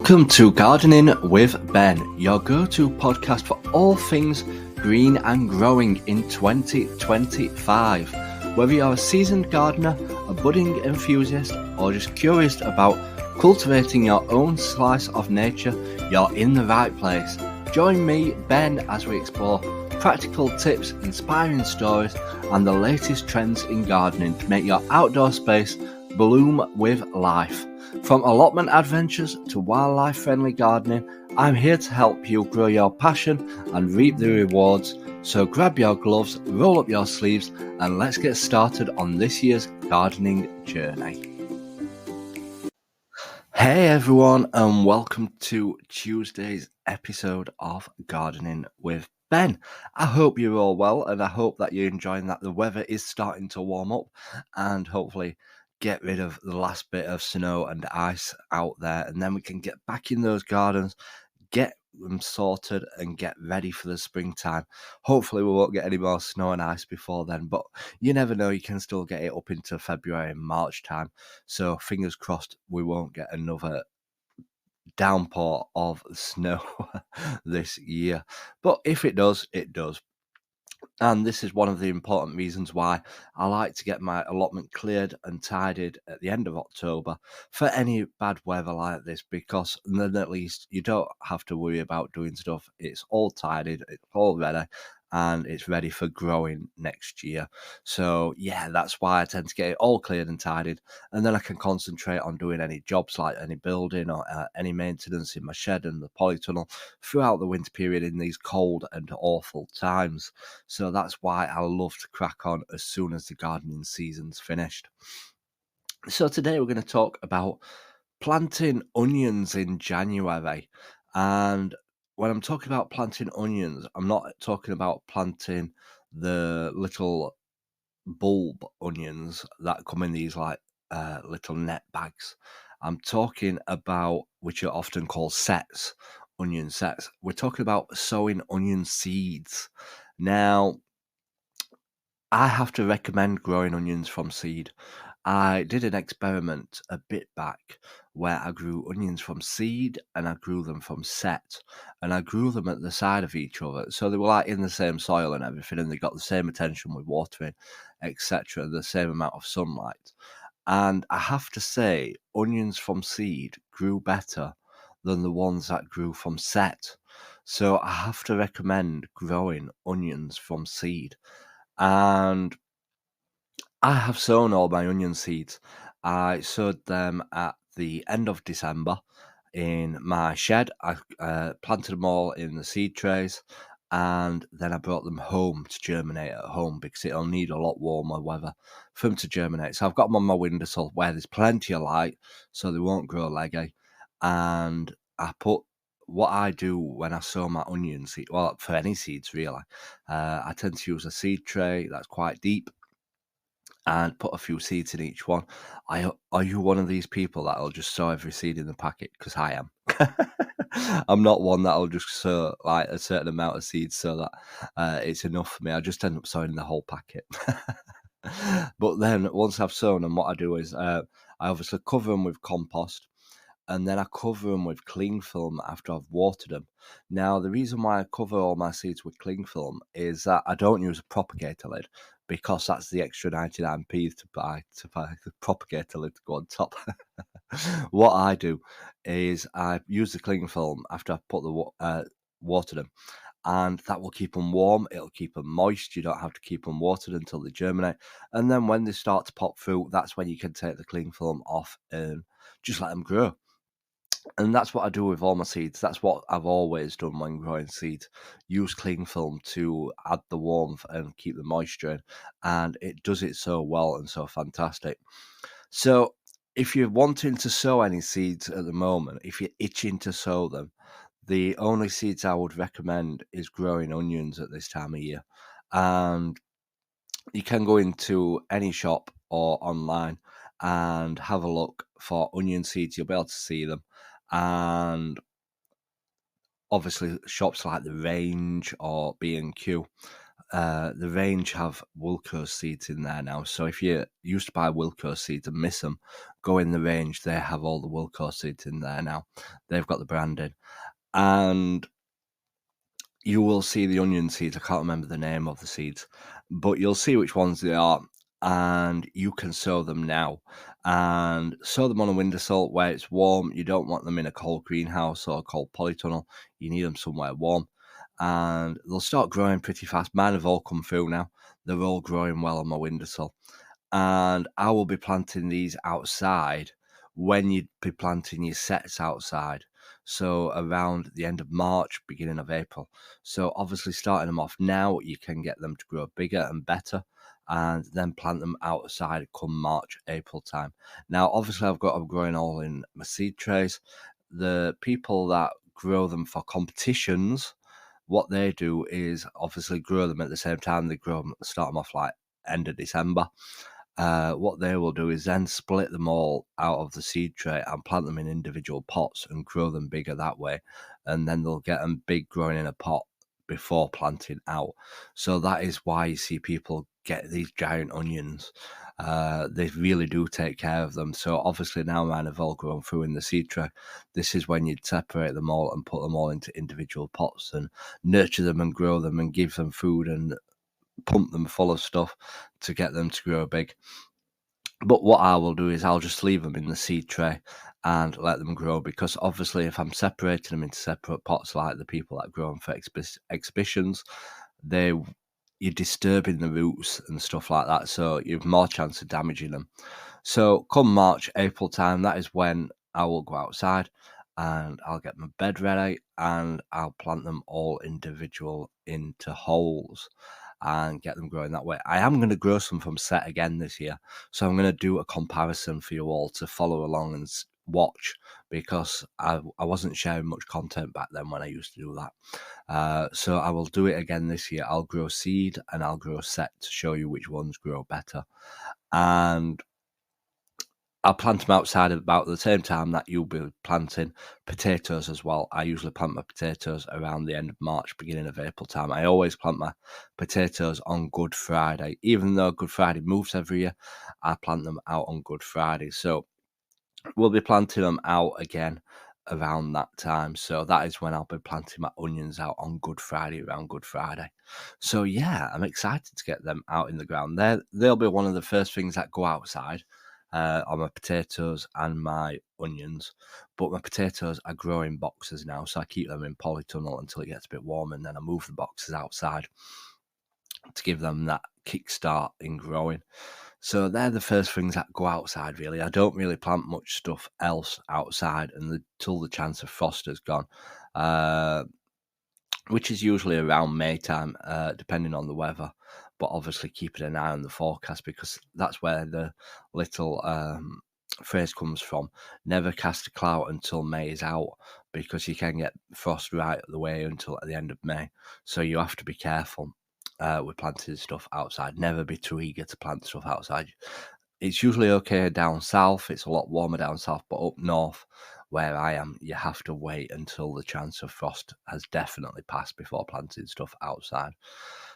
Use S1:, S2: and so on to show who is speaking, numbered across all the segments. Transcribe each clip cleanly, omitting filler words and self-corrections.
S1: Welcome to Gardening with Ben, your go-to podcast for all things green and growing in 2025. Whether you're a seasoned gardener, a budding enthusiast, or just curious about cultivating your own slice of nature, you're in the right place. Join me, Ben, as we explore practical tips, inspiring stories, and the latest trends in gardening to make your outdoor space bloom with life. From allotment adventures to wildlife-friendly gardening, I'm here to help you grow your passion and reap the rewards. So grab your gloves, roll up your sleeves, and let's get started on this year's gardening journey. Hey everyone, and welcome to Tuesday's episode of Gardening with Ben. I hope you're all well, and I hope that you're enjoying that the weather is starting to warm up and hopefully get rid of the last bit of snow and ice out there, and then we can get back in those gardens, get them sorted and get ready for the springtime. Hopefully we won't get any more snow and ice before then, but you never know, you can still get it up into February and March time, so fingers crossed we won't get another downpour of snow this year, but if it does, it does. And this is one of the important reasons why I like to get my allotment cleared and tidied at the end of October for any bad weather like this, because then at least you don't have to worry about doing stuff. It's all tidied, it's all ready, and it's ready for growing next year. So yeah, that's why I tend to get it all cleared and tidied, and then I can concentrate on doing any jobs like any building or any maintenance in my shed and the polytunnel throughout the winter period in these cold and awful times. So that's why I love to crack on as soon as the gardening season's finished. So today we're going to talk about planting onions in January. And when I'm talking about planting onions, I'm not talking about planting the little bulb onions that come in these like little net bags. I'm talking about, which are often called sets, onion sets. We're talking about sowing onion seeds. Now, I have to recommend growing onions from seed. I did an experiment a bit back where I grew onions from seed and I grew them from set, and I grew them at the side of each other. So they were like in the same soil and everything, and they got the same attention with watering, etc., the same amount of sunlight. And I have to say, onions from seed grew better than the ones that grew from set. So I have to recommend growing onions from seed. And I have sown all my onion seeds. I sowed them at the end of December in my shed. I planted them all in the seed trays, and then I brought them home to germinate at home because it'll need a lot warmer weather for them to germinate. So I've got them on my windowsill where there's plenty of light so they won't grow leggy. And I put what I do when I sow my onion seed, well, for any seeds really, I tend to use a seed tray that's quite deep and put a few seeds in each one. Are you one of these people that'll just sow every seed in the packet? Because I am. I'm not one that'll just sow like a certain amount of seeds so that it's enough for me. I just end up sowing the whole packet. But then once I've sown them, what I do is I obviously cover them with compost, and then I cover them with cling film after I've watered them. Now, the reason why I cover all my seeds with cling film is that I don't use a propagator lid, because that's the extra 99p to buy the propagator lid to go on top. What I do is I use the cling film after I've put the watered them, and that will keep them warm. It'll keep them moist. You don't have to keep them watered until they germinate. And then when they start to pop through, that's when you can take the cling film off and just let them grow. And that's what I do with all my seeds. That's what I've always done when growing seeds. Use cling film to add the warmth and keep the moisture in. And it does it so well and so fantastic. So if you're wanting to sow any seeds at the moment, if you're itching to sow them, the only seeds I would recommend is growing onions at this time of year. And you can go into any shop or online and have a look for onion seeds. You'll be able to see them. And obviously shops like The Range or B&Q, the range have Wilco seeds in there now. So if you used to buy Wilco seeds and miss them, go in the range. They have all the Wilco seeds in there now. They've got the branding. And you will see the onion seeds. I can't remember the name of the seeds, but you'll see which ones they are, and you can sow them now. And sow them on a windowsill where it's warm. You don't want them in a cold greenhouse or a cold polytunnel. You need them somewhere warm, and they'll start growing pretty fast. Mine have all come through now. They're all growing well on my windowsill, and I will be planting these outside when you'd be planting your sets outside. So around the end of March, beginning of April. So obviously starting them off now, you can get them to grow bigger and better, and then plant them outside come March, April time. Now, obviously I've got them growing all in my seed trays. The people that grow them for competitions, what they do is obviously grow them at the same time. They grow them, start them off like end of December. What they will do is then split them all out of the seed tray and plant them in individual pots and grow them bigger that way. And then they'll get them big growing in a pot before planting out. So that is why you see people get these giant onions. They really do take care of them. So obviously now mine have all grown through in the seed tray. This is when you'd separate them all and put them all into individual pots and nurture them and grow them and give them food and pump them full of stuff to get them to grow big. But what I will do is I'll just leave them in the seed tray and let them grow, because obviously if I'm separating them into separate pots like the people that grow them for exhibitions, you're disturbing the roots and stuff like that, so you have more chance of damaging them. So come March, April time, that is when I will go outside and I'll get my bed ready and I'll plant them all individual into holes and get them growing that way. I am going to grow some from set again this year, so I'm going to do a comparison for you all to follow along and watch, because I wasn't sharing much content back then when I used to do that. So I will do it again this year. I'll grow seed and I'll grow set to show you which ones grow better. And I'll plant them outside about the same time that you'll be planting potatoes as well. I usually plant my potatoes around the end of March, beginning of April time. I always plant my potatoes on Good Friday. Even though Good Friday moves every year, I plant them out on Good Friday. So we'll be planting them out again around that time. So that is when I'll be planting my onions out on Good Friday, around Good Friday. So yeah, I'm excited to get them out in the ground. They'll be one of the first things that go outside. On my potatoes and my onions, but my potatoes are growing boxes now, so I keep them in polytunnel until it gets a bit warm, and then I move the boxes outside to give them that kickstart in growing. So they're the first things that go outside, really. I don't really plant much stuff else outside until the chance of frost has gone, which is usually around May time, depending on the weather. But obviously keeping an eye on the forecast, because that's where the little phrase comes from. Never cast a clout until May is out, because you can get frost right the way until at the end of May. So you have to be careful with planting stuff outside. Never be too eager to plant stuff outside. It's usually okay down south. It's a lot warmer down south, but up north where I am, you have to wait until the chance of frost has definitely passed before planting stuff outside.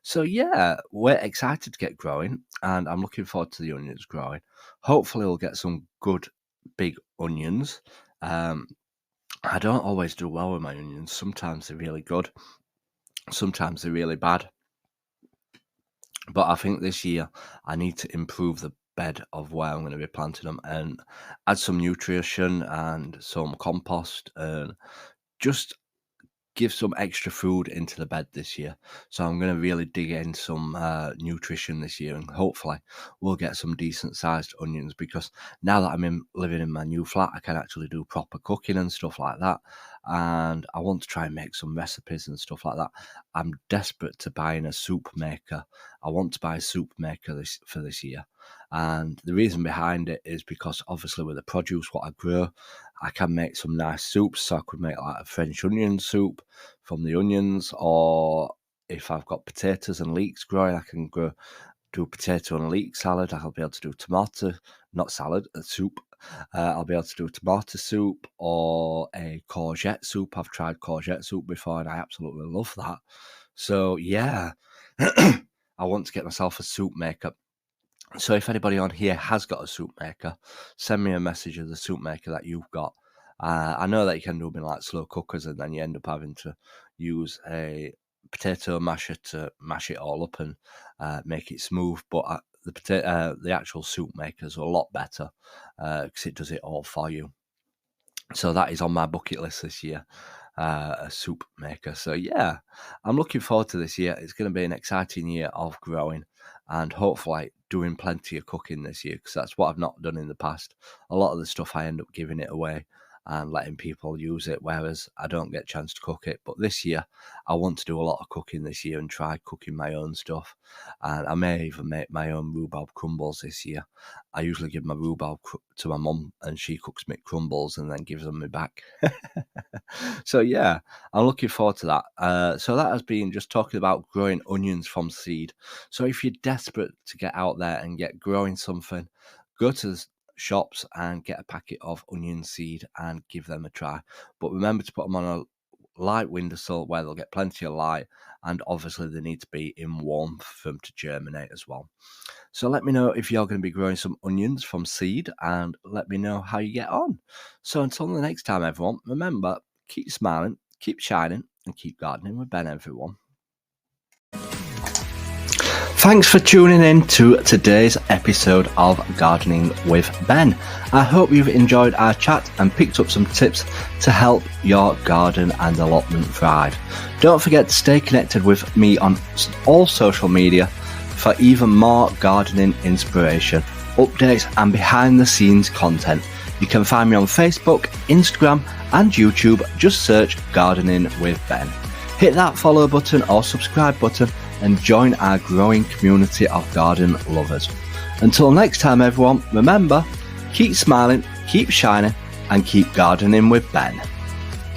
S1: So yeah, we're excited to get growing, and I'm looking forward to the onions growing. Hopefully we'll get some good big onions. I don't always do well with my onions. Sometimes they're really good, sometimes they're really bad. But I think this year I need to improve the bed of where I'm going to be planting them and add some nutrition and some compost and just give some extra food into the bed this year. So I'm going to really dig in some nutrition this year, and hopefully we'll get some decent sized onions, because now that I'm living in my new flat, I can actually do proper cooking and stuff like that. And I want to try and make some recipes and stuff like that. I'm desperate to buy in a soup maker. I want to buy a soup maker for this year. And the reason behind it is because obviously with the produce, what I grow, I can make some nice soups. So I could make like a French onion soup from the onions, or if I've got potatoes and leeks growing, I can do potato and leek salad. I'll be able to do a soup. I'll be able to do tomato soup or a courgette soup. I've tried courgette soup before and I absolutely love that. So yeah, I want to get myself a soup maker. So if anybody on here has got a soup maker, send me a message of the soup maker that you've got. I know that you can do them in like slow cookers, and then you end up having to use a potato masher to mash it all up and make it smooth. But the actual soup maker is a lot better because it does it all for you. So that is on my bucket list this year, a soup maker. So yeah, I'm looking forward to this year. It's going to be an exciting year of growing and hopefully doing plenty of cooking this year, because that's what I've not done in the past. A lot of the stuff I end up giving it away and letting people use it, whereas I don't get a chance to cook it. But this year, I want to do a lot of cooking this year and try cooking my own stuff. And I may even make my own rhubarb crumbles this year. I usually give my rhubarb to my mum, and she cooks me crumbles and then gives them me back. So yeah, I'm looking forward to that. So that has been just talking about growing onions from seed. So if you're desperate to get out there and get growing something, go to the shops and get a packet of onion seed and give them a try. But remember to put them on a light windowsill where they'll get plenty of light, and obviously they need to be in warmth for them to germinate as well. So let me know if you're going to be growing some onions from seed, and let me know how you get on. So until the next time, everyone, remember, keep smiling, keep shining, and keep gardening with Ben, everyone. Thanks for tuning in to today's episode of Gardening with Ben. I hope you've enjoyed our chat and picked up some tips to help your garden and allotment thrive. Don't forget to stay connected with me on all social media for even more gardening inspiration, updates and behind the scenes content. You can find me on Facebook, Instagram and YouTube. Just search Gardening with Ben. Hit that follow button or subscribe button and join our growing community of garden lovers. Until next time, everyone, remember, keep smiling, keep shining, and keep gardening with Ben.